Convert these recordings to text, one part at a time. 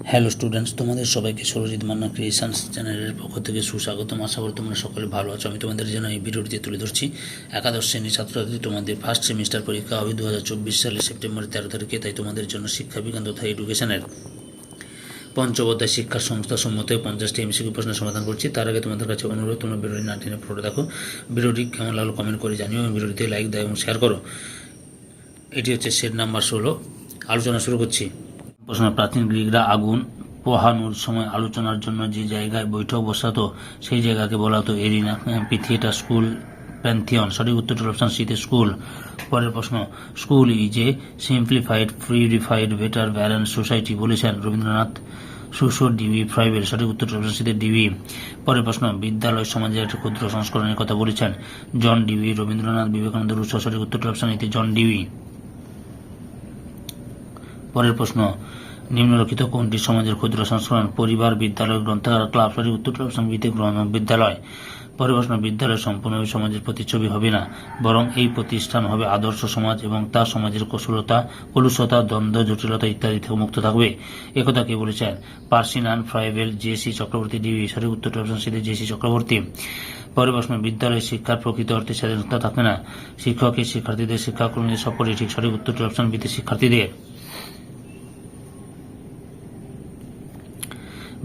Hello students, তোমাদের সবাইকে Sarajit Manna creations চ্যানেলের পক্ষ থেকে সুস্বাগতম। আশা করি তোমরা সকলে ভালো আছো। আমি তোমাদের জন্য এই ভিডিওটিতে তুলে ধরছি একাদশ শ্রেণীর ছাত্রছাত্রী তোমাদের ফার্স্ট সেমিস্টার পরীক্ষা হবে 2024 সালের সেপ্টেম্বরের 13 তারিখে। তাই তোমাদের জন্য শিক্ষা বিজ্ঞান তথা এডুকেশনের পঞ্চম অধ্যায় শিক্ষার সংস্থা সম্মত 50টি এমসিকিউ প্রশ্নের সমাধান করছি। তার আগে তোমাদের কাছে অনুরোধ, তোমরা ভিডিওটি না টেনে পুরোটা দেখো। ভিডিওটি কেমন লাগলো কমেন্ট করে জানিও এবং ভিডিওটিতে লাইক দাও এবং শেয়ার করো। এটি হচ্ছে সেট নাম্বার 16। আলোচনা শুরু করছি। প্রশ্ন: প্রাচীন গ্রিকরা আগুন পোহানোর সময় আলোচনার জন্য যে জায়গায় বৈঠক বসাতো সেই জায়গাকে বলা হতো এরিনা, থিয়েটার, স্কুল, প্যান্থিয়ন। সঠিক উত্তরটি অপশন সিতে স্কুল। পরের প্রশ্ন: school is a simplified, purified, better, balance society বলেছেন রবীন্দ্রনাথ সুশো ডিবি ফ্রাইবেল। সঠিক উত্তরটি অপশন সিতে ডিবি। পরের প্রশ্ন: বিদ্যালয় সমাজের একটি ক্ষুদ্র সংস্করণের কথা বলেছেন জন ডিবি, রবীন্দ্রনাথ, বিবেকানন্দ, রুশো। সঠিক উত্তরটি অপশন এতে জন ডিবি। পরের প্রশ্ন: নিম্নলিখিত কোনটি সমাজের ক্ষুদ্র সংস্করণ? পরিবার, বিদ্যালয়, গ্রন্থাগার, ক্লাব। সঠিক উত্তরটি অপশন বিতে বিদ্যালয়। পরের প্রশ্ন: বিদ্যালয় সম্পূর্ণভাবে সমাজের প্রতিচ্ছবি হবে না, বরং এই প্রতিষ্ঠান হবে আদর্শ সমাজ এবং তা সমাজের কলুষতা, দ্বন্দ্ব, জটিলতা ইত্যাদি থেকে মুক্ত থাকবে। একথা কে বলেছেন? পার্সিনান, ফ্রাইবেল, জেসি চক্রবর্তী, ডিবি। সঠিক উত্তরটি অপশন সিতে জেসি চক্রবর্তী। পরের প্রশ্ন: বিদ্যালয় শিক্ষার প্রকৃত অর্থে স্বাধীনতা থাকে না, শিক্ষকের, শিক্ষার্থীদের, শিক্ষাকর্মীদের সকলেই ঠিক। সঠিক উত্তরটি অপশন বিতে শিক্ষার্থীদের।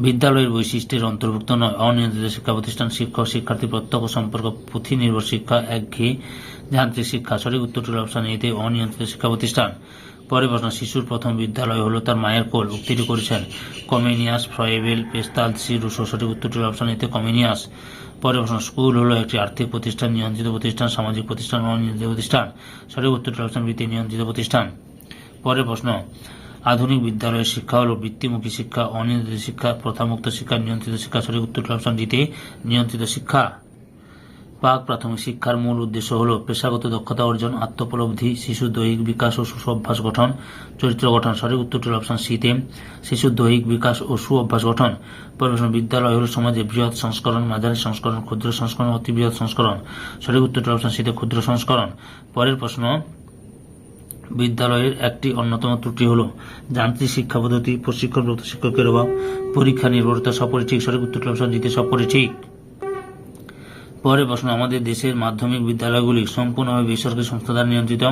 বিদ্যালয়ের বৈশিষ্ট্যের অন্তর্ভুক্ত নয় অনিয়ন্ত্রিত শিক্ষা প্রতিষ্ঠান, শিক্ষক শিক্ষার্থী প্রত্যক্ষ সম্পর্ক, পুঁথি নির্ভর শিক্ষা, একঘেয়ে যান্ত্রিক শিক্ষা। সঠিক উত্তরটি অপশন এতে অনিয়ন্ত্রিত শিক্ষা প্রতিষ্ঠান। পরের প্রশ্ন: শিশুর প্রথম বিদ্যালয় হলো তার মায়ের কোল। উক্তিটি করেছেন কমেনিয়াস, ফ্রাইবেল, পেস্তালসি, রুশো। সঠিক উত্তরটি অপশন এতে কমেনিয়াস। পরের প্রশ্ন: স্কুল হলো একটি আর্থিক প্রতিষ্ঠান, নিয়ন্ত্রিত প্রতিষ্ঠান, সামাজিক প্রতিষ্ঠান, অনিয়ন্ত্রিত প্রতিষ্ঠান। সঠিক উত্তরটি অপশন বিতে নিয়ন্ত্রিত প্রতিষ্ঠান। পরের প্রশ্ন: আধুনিক বিদ্যালয়ের শিক্ষা হল বৃত্তিমুখী শিক্ষা, অনিয়ন্ত্রিত শিক্ষা, প্রথামুক্ত শিক্ষা, নিয়ন্ত্রিত শিক্ষা। সঠিক উত্তরটি অপশন ডিতে নিয়ন্ত্রিত শিক্ষা। প্রাক প্রাথমিক শিক্ষার মূল উদ্দেশ্য হল পেশাগত দক্ষতা অর্জন, আত্মোপলব্ধি, শিশুর দৈহিক বিকাশ ও সুঅভ্যাস গঠন, চরিত্র গঠন। সঠিক উত্তরটি অপশন সিতে শিশুর দৈহিক বিকাশ ও সুঅভ্যাস গঠন। পরিবেশন: বিদ্যালয় হল সমাজের বৃহৎ সংস্করণ, মাঝারি সংস্করণ, ক্ষুদ্র সংস্করণ, অতি বৃহৎ সংস্করণ। সঠিক উত্তরটি অপশন সিতে ক্ষুদ্র সংস্করণ। পরের প্রশ্ন: বিদ্যালয়ের একটি অন্যতম ত্রুটি হল যান্ত্রিক শিক্ষা পদ্ধতি, প্রশিক্ষণপ্রাপ্ত শিক্ষকের অভাব, পরীক্ষা নির্ভরতা। সবকটি ঠিক। সঠিক উত্তরটি অপশন দিতে সবকটি ঠিক। পরের প্রশ্ন: আমাদের দেশের মাধ্যমিক বিদ্যালয়গুলি সম্পূর্ণভাবে বেসরকারি সংস্থা দ্বারা নিয়ন্ত্রিত,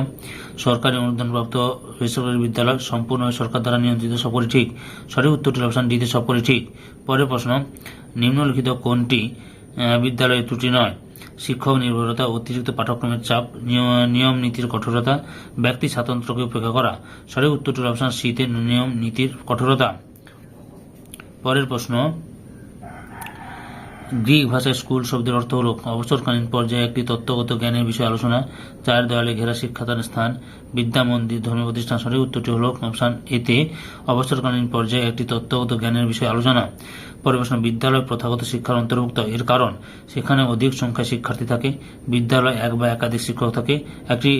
সরকারি অনুদানপ্রাপ্ত বেসরকারি বিদ্যালয় সম্পূর্ণভাবে সরকার দ্বারা নিয়ন্ত্রিত। সবকটি ঠিক। সঠিক উত্তরটি অপশন ডিতে সবকটি ঠিক। পরের প্রশ্ন: নিম্নলিখিত কোনটি বিদ্যালয়ের ত্রুটি নয়? শিক্ষক নির্ভরতা, অতিরিক্ত পাঠ্যক্রমের চাপ, নিয়ম নীতির কঠোরতা, ব্যক্তি স্বাতন্ত্র্যকে উপেক্ষা করা। সঠিক উত্তরটি অপশন সিতে নিয়ম নীতির কঠোরতা। পরের প্রশ্ন: গ্রিক ভাষায় স্কুল শব্দের অর্থ হল অবসরকালীন পর্যায়ে একটি তত্ত্বগত জ্ঞানের বিষয়ে আলোচনা, চার দেওয়ালে ঘেরা শিক্ষাদানের স্থান, বিদ্যা মন্দির, ধর্মীয় প্রতিষ্ঠান। সঠিক উত্তরটি হল অপশন এতে অবসরকালীন পর্যায়ে একটি তত্ত্বগত জ্ঞানের বিষয়ে আলোচনা। পরের প্রশ্ন: বিদ্যালয় প্রথাগত শিক্ষার অন্তর্ভুক্ত, এর কারণ? সেখানে অধিক সংখ্যায় শিক্ষার্থী থাকে, বিদ্যালয় এক বা একাধিক শিক্ষক থাকে, একটি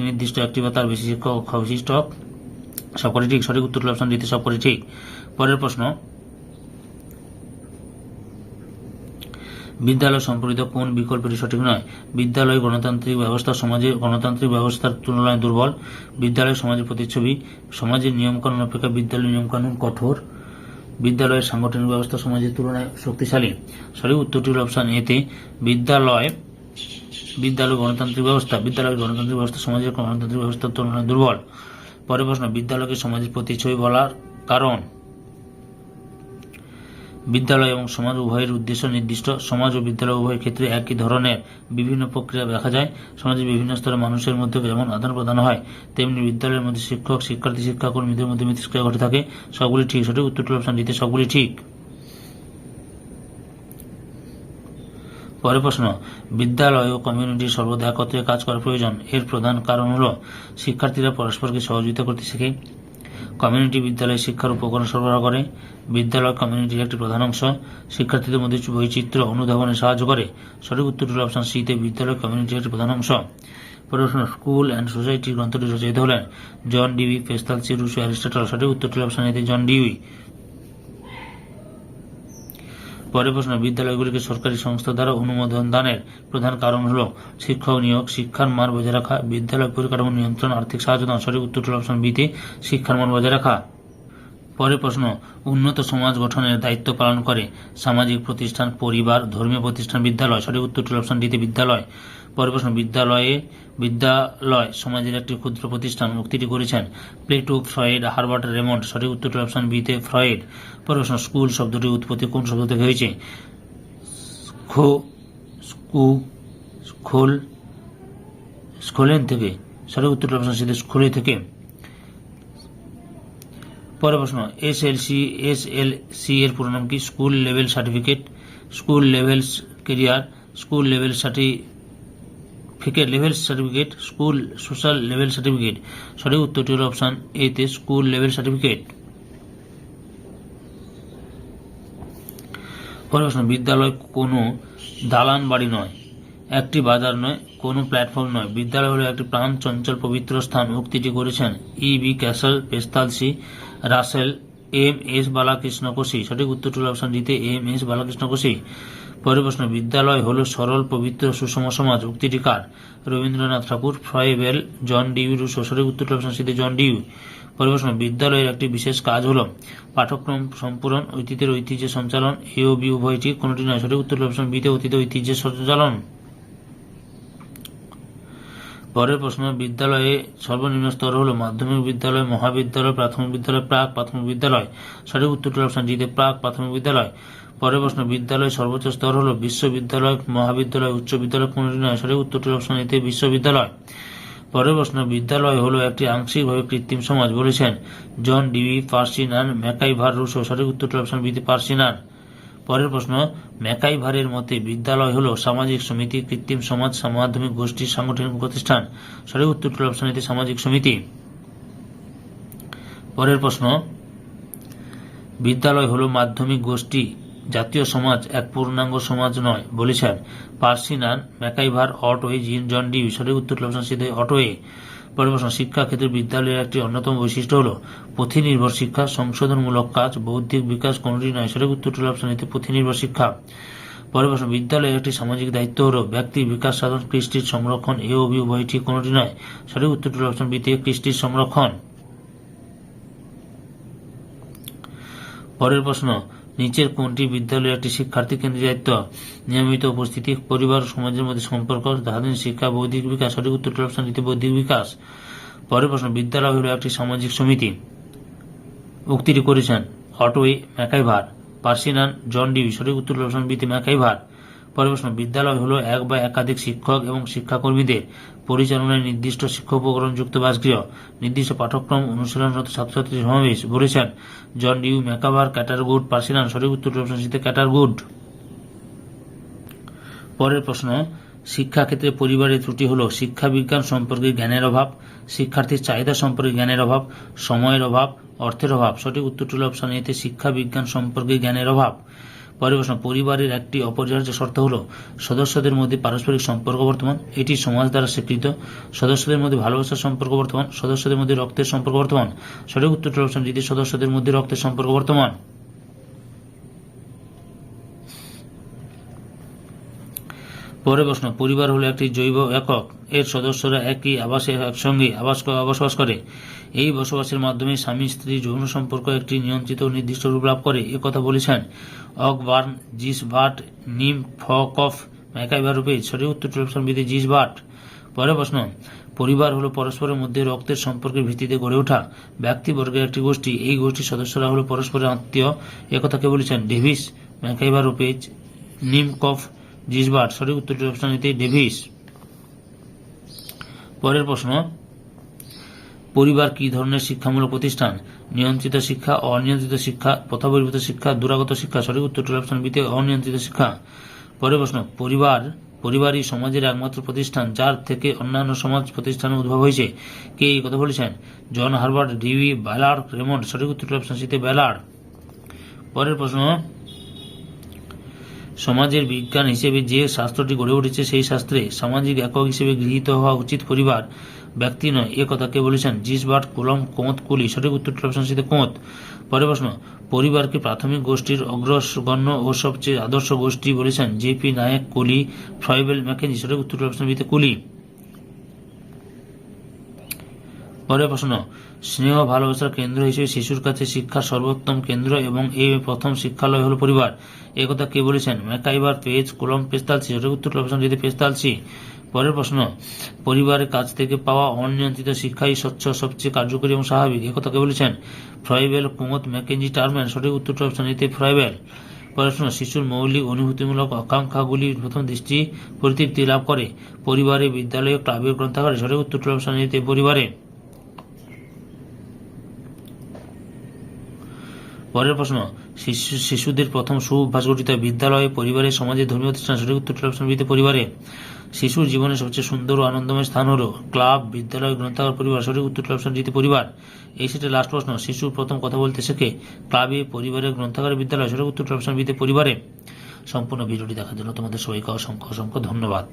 নির্দিষ্ট একটি বা তার বেশি শিক্ষক বিশিষ্ট। সবকটি ঠিক। সঠিক উত্তরটি অপশন দিতে সবকটি ঠিক। পরের প্রশ্ন: বিদ্যালয় সম্পর্কিত কোন বিকল্পটি সঠিক নয়? বিদ্যালয় গণতান্ত্রিক ব্যবস্থা সমাজের গণতান্ত্রিক ব্যবস্থার তুলনায় দুর্বল, বিদ্যালয় সমাজের প্রতিচ্ছবি, সমাজের নিয়মকানুন অপেক্ষা বিদ্যালয়ের নিয়মকানুন কঠোর, বিদ্যালয়ের সাংগঠনিক ব্যবস্থা সমাজের তুলনায় শক্তিশালী। সঠিক উত্তরটি হল অপশন এতে বিদ্যালয় গণতান্ত্রিক ব্যবস্থা সমাজের গণতান্ত্রিক ব্যবস্থার তুলনায় দুর্বল। পরের প্রশ্ন: বিদ্যালয়কে সমাজের প্রতিচ্ছবি বলার কারণ? বিদ্যালয় এবং সমাজ উভয়ের উদ্দেশ্য নির্দিষ্ট, সমাজ ও বিদ্যালয় উভয়ের ক্ষেত্রে একই ধরনের বিভিন্ন প্রক্রিয়া দেখা যায়, সমাজের বিভিন্ন স্তরের মানুষের মধ্যে যেমন আদান প্রদান হয়, তেমনি বিদ্যালয়ের মধ্যে শিক্ষক শিক্ষার্থী শিক্ষাকর্মীদের মধ্যে মিথস্ক্রিয়া ঘটে থাকে। সবগুলি ঠিক। সঠিক উত্তরটি অপশন দিতে সবগুলি ঠিক। পরের প্রশ্ন: বিদ্যালয় ও কমিউনিটি সর্বদা একত্রে কাজ করা প্রয়োজন, এর প্রধান কারণ হল শিক্ষার্থীরা পরস্পরকে সহযোগিতা করতে শেখে, কমিউনিটি বিদ্যালয়ে শিক্ষার উপকরণ সরবরাহ করে, বিদ্যালয় কমিউনিটির একটি প্রধান অংশ, শিক্ষার্থীদের মধ্যে বৈচিত্র্য অনুধাবনে সাহায্য করে। সঠিক উত্তরটি হল অপশন সিতে বিদ্যালয় কমিউনিটির একটি প্রধান অংশ। পরের প্রশ্ন: স্কুল অ্যান্ড সোসাইটি গ্রন্থটি রচয়িতা হলেন জন ডিবি, পেস্তালসি, রুশো, অ্যারিস্টটল। সঠিক উত্তরটি হল অপশন এতে জন ডিবি। পরের প্রশ্ন: বিদ্যালয়গুলিকে সরকারি সংস্থা দ্বারা অনুমোদন দানের প্রধান কারণ হল শিক্ষক নিয়োগ, শিক্ষার মান বজায় রাখা, বিদ্যালয় পরিকাঠামো নিয়ন্ত্রণ, আর্থিক সাহায্য দান। সঠিক উত্তরটি হল অপশন বিতে শিক্ষার মান বজায় রাখা। পরের প্রশ্ন, উন্নত সমাজ গঠনের দায়িত্ব পালন করে সামাজিক প্রতিষ্ঠান, পরিবার, ধর্মীয় প্রতিষ্ঠান, বিদ্যালয়। সঠিক উত্তরটি অপশন ডিতে বিদ্যালয়। পরের প্রশ্ন, বিদ্যালয় সমাজের একটি ক্ষুদ্র প্রতিষ্ঠান। উক্তিটি করেছেন প্লেটো, ফ্রয়েড, হার্বার্ট রেমন্ড। সঠিক উত্তরটি অপশন বিতে ফ্রয়েড। পরের প্রশ্ন, স্কুল শব্দটির উৎপত্তি কোন শব্দ থেকে হয়েছে? স্কোলেন থেকে। সঠিক উত্তরটি অপশন সি স্কুলে থেকে। পরের প্রশ্ন, এসএলসি এর পুরো নাম কি? School level certificate, school level career, school level certificate, school social level certificate. সঠিক উত্তরটি হল অপশন এ তে স্কুল লেভেল সার্টিফিকেট। পরের প্রশ্ন, বিদ্যালয় কোনো দালান বাড়ি নয়, একটি বাজার নয়, কোনো প্ল্যাটফর্ম নয়। বিদ্যালয় হলো একটি প্রাণ চঞ্চল পবিত্র স্থান। উক্তিটি করেছেন E B. Castle, Pestalozzi, Russell, M S. Balakrishna Koshy. সঠিক উত্তরটি হল অপশন ডিতে এম.এস. বালাকৃষ্ণ কোশি। পরের প্রশ্ন, বিদ্যালয় হলো সরল, পবিত্র, সুষম সমাজ। উক্তিটি কার? রবীন্দ্রনাথ ঠাকুর, ফ্রয়েবেল, জন ডিউ রুসো। সঠিক উত্তরটি অপশন সিতে জন ডিউ। পরের প্রশ্ন, বিদ্যালয়ের একটি বিশেষ কাজ হলো পাঠ্যক্রম সম্পূরণ, অতীতের ঐতিহ্য সঞ্চালন। এ ও বি উভয়টি, কোনটি নয়। সঠিক উত্তরটি অপশন বিতে অতীত ঐতিহ্যের সঞ্চালন। পরের প্রশ্ন, বিদ্যালয়ে সর্বনিম্ন স্তর হলো মাধ্যমিক বিদ্যালয়, মহাবিদ্যালয়, প্রাথমিক বিদ্যালয়, প্রাক প্রাথমিক বিদ্যালয়। সঠিক উত্তরটি অপশন ডিতে প্রাক প্রাথমিক বিদ্যালয়। পরের প্রশ্ন, বিদ্যালয়ের সর্বোচ্চ স্তর হলো বিশ্ববিদ্যালয়, মহাবিদ্যালয়, উচ্চ বিদ্যালয়, কোনটি নয়। সঠিক উত্তরটি অপশন এতে বিশ্ববিদ্যালয়। পরের প্রশ্ন, বিদ্যালয় হলো একটি আংশিকভাবে কৃত্রিম সমাজ বলেছেন জন ডিউই, পার্সিনান, ম্যাকাইভার, রুসো। সঠিক উত্তরটি অপশন বিতে পার্সিনান। পরের প্রশ্ন, ম্যাকাইভারের মতে বিদ্যালয় হলো সামাজিক সমিতি, কৃত্রিম সমাজ, মাধ্যমিক গোষ্ঠী, সাংগঠনিক প্রতিষ্ঠান। সঠিক উত্তরটি অপশন এতে সামাজিক সমিতি। পরের প্রশ্ন, বিদ্যালয় হলো মাধ্যমিক গোষ্ঠী, জাতীয় সমাজ, এক পূর্ণাঙ্গ সমাজ নয় বলেছেন পার্সিনান, ম্যাকাইভার, অটওয়ে, জন ডিউ। সঠিক উত্তরটি অপশন সি অটওয়ে। পরের প্রশ্ন, শিক্ষা ক্ষেত্রে বিদ্যালয়ের একটি অন্যতম বৈশিষ্ট্য হল পুঁথিনির্ভর শিক্ষা, সংশোধনমূলক কাজ, বৌদ্ধিক বিকাশ, কোনটি নয়। সঠিক উত্তরটি অপশন এতে পুঁথিনির্ভর শিক্ষা। পরের প্রশ্ন, বিদ্যালয়ের একটি সামাজিক দায়িত্ব হল ব্যক্তির বিকাশ সাধন, কৃষ্টির সংরক্ষণ। এ ও বি উভয়টি, কোনটি নয়। সঠিক উত্তরটি অপশন বিতে কৃষ্টির সংরক্ষণ। পরের প্রশ্ন, নিচের কোনটি বিদ্যালয়ের একটি শিক্ষার্থী কেন্দ্রিক দায়িত্ব? নিয়মিত উপস্থিতি, পরিবার ও সমাজের মধ্যে সম্পর্ক, ধারাবাহিক শিক্ষা, বৌদ্ধিক বিকাশ। সঠিক উত্তরটি অপশন ডিতে বৌদ্ধিক বিকাশ। পরের প্রশ্ন, বিদ্যালয় হলো একটি সামাজিক সমিতি। উক্তিটি করেছেন অটওয়ে, ম্যাকাইভার, পার্সিনান, জন ডিউ। সঠিক উত্তরটি অপশন বিতে ম্যাকাইভার। পরের প্রশ্ন, বিদ্যালয় হলো এক বা একাধিক শিক্ষক এবং শিক্ষাকর্মীদের পরিচালনায় নির্দিষ্ট শিক্ষা উপকরণ যুক্ত বাসগৃহ, নির্দিষ্ট পাঠ্যক্রম অনুশীলনরত ছাত্রছাত্রীর সমাবেশ বলেছেন জন ডিউ, ম্যাকাইভার, ক্যাটারগুড, পার্সিনান। সঠিক উত্তরটি অপশন সিতে ক্যাটারগুড। পরের প্রশ্ন, শিক্ষাক্ষেত্রে পরিবারের ত্রুটি হল শিক্ষা বিজ্ঞান সম্পর্কে জ্ঞানের অভাব, শিক্ষার্থীর চাহিদা সম্পর্কে জ্ঞানের অভাব, সময়ের অভাব, অর্থের অভাব। সঠিক উত্তরটি হল অপশন এতে শিক্ষা বিজ্ঞান সম্পর্কে জ্ঞানের অভাব। পরের প্রশ্ন, পরিবারের একটি অপরিহার্য শর্ত হল সদস্যদের মধ্যে পারস্পরিক সম্পর্ক বর্তমান, এটি সমাজ দ্বারা স্বীকৃত। সদস্যদের মধ্যে ভালোবাসার সম্পর্ক বর্তমান, সদস্যদের মধ্যে রক্তের সম্পর্ক বর্তমান। সঠিক উত্তরটি অপশন ডিতে সদস্যদের মধ্যে রক্তের সম্পর্ক বর্তমান। পরের প্রশ্ন, পরিবার হলো একটি জৈব একক, এর সদস্যরা একই আবাসে একসঙ্গে বসবাস করে। এই বসবাসের মাধ্যমে স্বামী স্ত্রী যৌন সম্পর্ক একটি নিয়ন্ত্রিত ও নির্দিষ্ট রূপ লাভ করে, একথা বলেছেন অকবার্ন, জিসবার্ট, নিম ফকফ, ম্যাকাইভার রূপে। সঠিক উত্তরটি অপশন বিতে জিসবার্ট। পরের প্রশ্ন, পরিবার হলো পরস্পরের মধ্যে রক্তের সম্পর্কের ভিত্তিতে গড়ে ওঠা ব্যক্তিবর্গের একটি গোষ্ঠী, এই গোষ্ঠীর সদস্যরা হলো পরস্পরের আত্মীয়, একথা কে বলেছেন ডেভিস, ম্যাকাইভার রূপে, নিমকফ, জিসবার্ট। সঠিক উত্তরটি অপশন এতে ডেভিস। পরের প্রশ্ন, পরিবার কি ধরনের শিক্ষামূলক প্রতিষ্ঠান? নিয়ন্ত্রিত শিক্ষা, অনিয়ন্ত্রিত শিক্ষা, প্রথাবহির্ভূত শিক্ষা, দূরাগত শিক্ষা। সঠিক উত্তরটি অপশন বিতে অনিয়ন্ত্রিত শিক্ষা। পরের প্রশ্ন, পরিবারই সমাজের একমাত্র প্রতিষ্ঠান যার থেকে অন্যান্য সমাজ প্রতিষ্ঠানের উদ্ভব হয়েছে, কে এই কথা বলেছেন? জন হার্বার্ট, ডিউই, ব্যালার্ড, রেমন্ড। সঠিক উত্তরটি অপশন সিতে ব্যালার্ড। পরের প্রশ্ন, সমাজের বিজ্ঞান হিসেবে যে শাস্ত্রটি গড়ে উঠেছে সেই শাস্ত্রে সামাজিক একক হিসেবে গৃহীত হওয়া উচিত পরিবার, ব্যক্তি নয়, এ কথা কে বলেছেন? জিসবার্ট, কুলম, কোঁত, কুলি। সঠিক উত্তরটি অপশন সিতে কোঁত। পরের প্রশ্ন, পরিবারকে প্রাথমিক গোষ্ঠীর অগ্রগণ্য ও সবচেয়ে আদর্শ গোষ্ঠী বলেছেন জে.পি. নায়েক, কুলি, ফ্রয়েবেল, ম্যাকেঞ্জি। সঠিক উত্তরটি অপশন বিতে কুলি। পরের প্রশ্ন, স্নেহ ভালোবাসার কেন্দ্র হিসেবে শিশুর কাছে শিক্ষার সর্বোত্তম কেন্দ্র এবং এই প্রথম শিক্ষালয় হল পরিবার, একথা কে বলেছেন? ম্যাকাইভার, পেজ, কোলম, পেস্তালসি। সঠিক উত্তর অপশন ডিতে পেস্তালসি। পরের প্রশ্ন, পরিবারের কাছ থেকে পাওয়া অনিয়ন্ত্রিত শিক্ষাই স্বচ্ছ সবচেয়ে কার্যকরী এবং স্বাভাবিক, একথা কে বলেছেন? Froebel, Comte, Mackenzie, Terman. সঠিক উত্তর অপশন ডিতে ফ্রয়েবেল। পরের প্রশ্ন, শিশুর মৌলিক অনুভূতিমূলক আকাঙ্ক্ষাগুলি প্রথম দৃষ্টি পরিতৃপ্তি লাভ করে পরিবারে, বিদ্যালয়ে, ক্লাবে, গ্রন্থাগারে। সঠিক উত্তর অপশন ডিতে পরিবারে। পরের প্রশ্ন, শিশুদের প্রথম সুঅভ্যাস গঠিত হয় বিদ্যালয়ে, পরিবারে, সমাজে, ধর্মীয় প্রতিষ্ঠান। সঠিক উত্তর অপশন বিতে পরিবারে। শিশুর জীবনের সবচেয়ে সুন্দর ও আনন্দময় স্থান হল ক্লাব, বিদ্যালয়, গ্রন্থাগার, পরিবার। সঠিক উত্তর অপশন ডিতে পরিবার। এই সেটের লাস্ট প্রশ্ন, শিশু প্রথম কথা বলতে শেখে ক্লাবে, পরিবারে, গ্রন্থাগারে, বিদ্যালয়। সঠিক উত্তর অপশন বিতে পরিবারে। সম্পূর্ণ ভিডিওটি দেখার জন্য তোমাদের সবাইকে অসংখ্য অসংখ্য ধন্যবাদ।